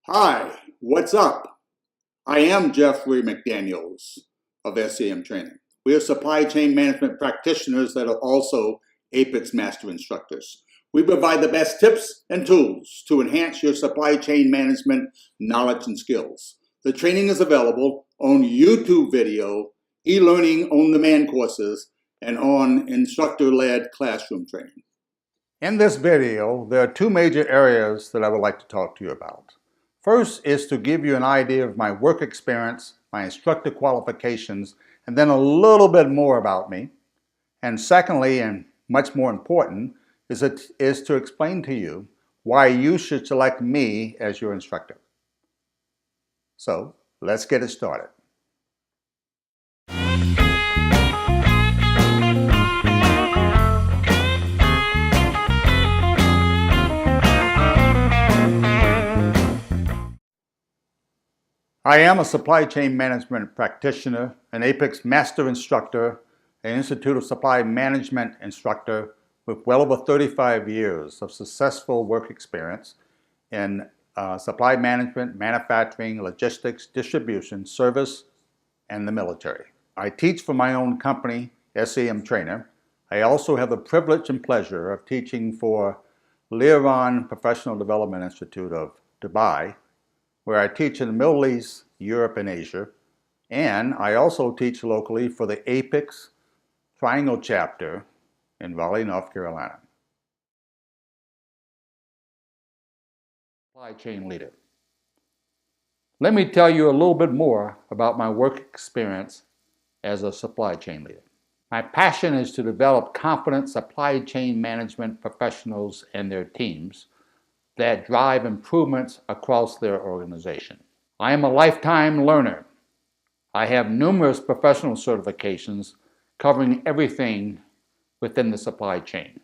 Hi, what's up? I am Jeffrey McDaniels of SAM Training. We are supply chain management practitioners that are also APICS master instructors. We provide the best tips and tools to enhance your supply chain management knowledge and skills. The training is available on YouTube video, e-learning on-demand courses, and on instructor-led classroom training. In this video, there are two major areas that I would like to talk to you about. First is to give you an idea of my work experience, my instructor qualifications, and then a little bit more about me. And secondly, and much more important, is to explain to you why you should select me as your instructor. So let's get it started. I am a supply chain management practitioner, an APICS master instructor, an Institute of Supply Management instructor with well over 35 years of successful work experience in supply management, manufacturing, logistics, distribution, service, and the military. I teach for my own company, SAM Trainer. I also have the privilege and pleasure of teaching for Liran Professional Development Institute of Dubai, where I teach in the Middle East, Europe, and Asia. And I also teach locally for the APICS Triangle chapter in Raleigh, North Carolina. Supply chain leader. Let me tell you a little bit more about my work experience as a supply chain leader. My passion is to develop confident supply chain management professionals and their teams that drive improvements across their organization. I am a lifetime learner. I have numerous professional certifications covering everything within the supply chain,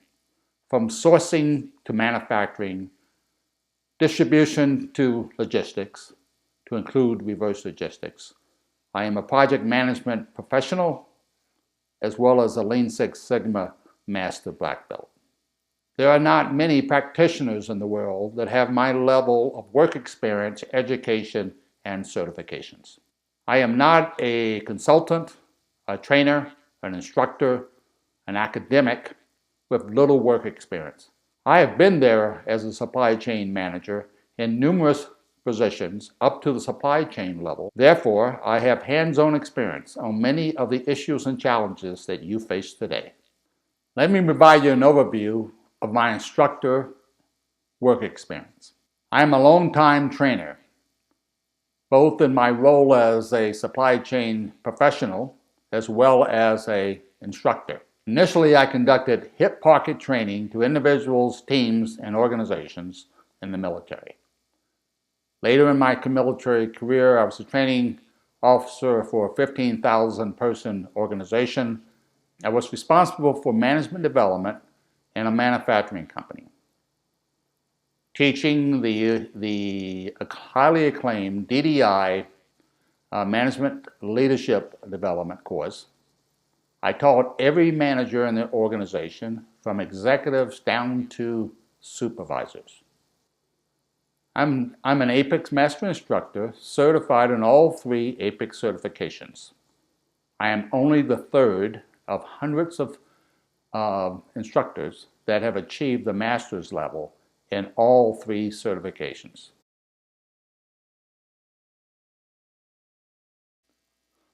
from sourcing to manufacturing, distribution to logistics, to include reverse logistics. I am a project management professional, as well as a Lean Six Sigma Master Black Belt. There are not many practitioners in the world that have my level of work experience, education, and certifications. I am not a consultant, a trainer, an instructor, an academic with little work experience. I have been there as a supply chain manager in numerous positions up to the supply chain level. Therefore, I have hands-on experience on many of the issues and challenges that you face today. Let me provide you an overview of my instructor work experience. I am a long-time trainer, both in my role as a supply chain professional as well as an instructor. Initially, I conducted hip pocket training to individuals, teams, and organizations in the military. Later in my military career, I was a training officer for a 15,000 person organization. I was responsible for management development in a manufacturing company, teaching the highly acclaimed DDI Management Leadership Development course. I taught every manager in the organization, from executives down to supervisors. I'm an APICS Master Instructor, certified in all 3 APICS certifications. I am only the third of hundreds of instructors that have achieved the master's level in all 3 certifications.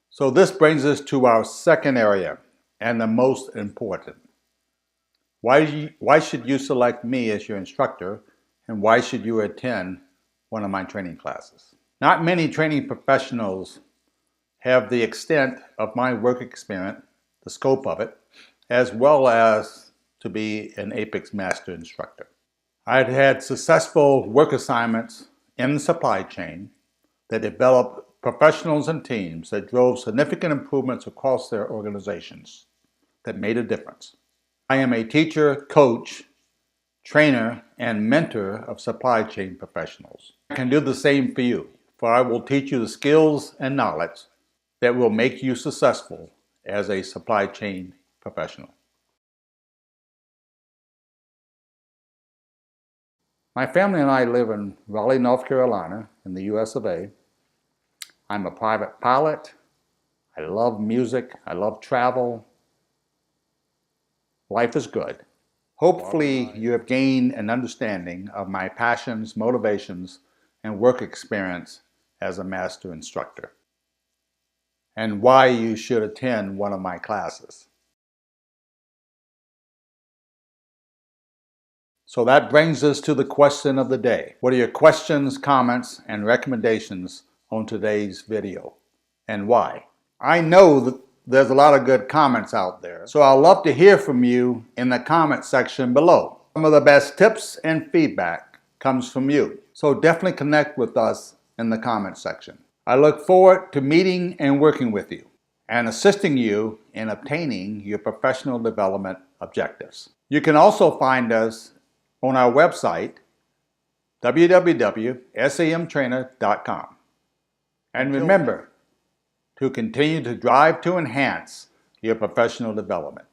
So this brings us to our second area, and the most important. Why should you select me as your instructor, and why should you attend one of my training classes? Not many training professionals have the extent of my work experience, the scope of it, as well as to be an APICS Master Instructor. I'd had successful work assignments in the supply chain that developed professionals and teams that drove significant improvements across their organizations that made a difference. I am a teacher, coach, trainer, and mentor of supply chain professionals. I can do the same for you, for I will teach you the skills and knowledge that will make you successful as a supply chain professional. My family and I live in Raleigh, North Carolina, in the US of A. I'm a private pilot. I love music. I love travel. Life is good. Hopefully, you have gained an understanding of my passions, motivations, and work experience as a master instructor, and why you should attend one of my classes. So that brings us to the question of the day. What are your questions, comments, and recommendations on today's video, and why? I know that there's a lot of good comments out there, so I'd love to hear from you in the comment section below. Some of the best tips and feedback comes from you, so definitely connect with us in the comment section. I look forward to meeting and working with you and assisting you in obtaining your professional development objectives. You can also find us on our website, www.samtrainer.com. And remember to continue to drive to enhance your professional development.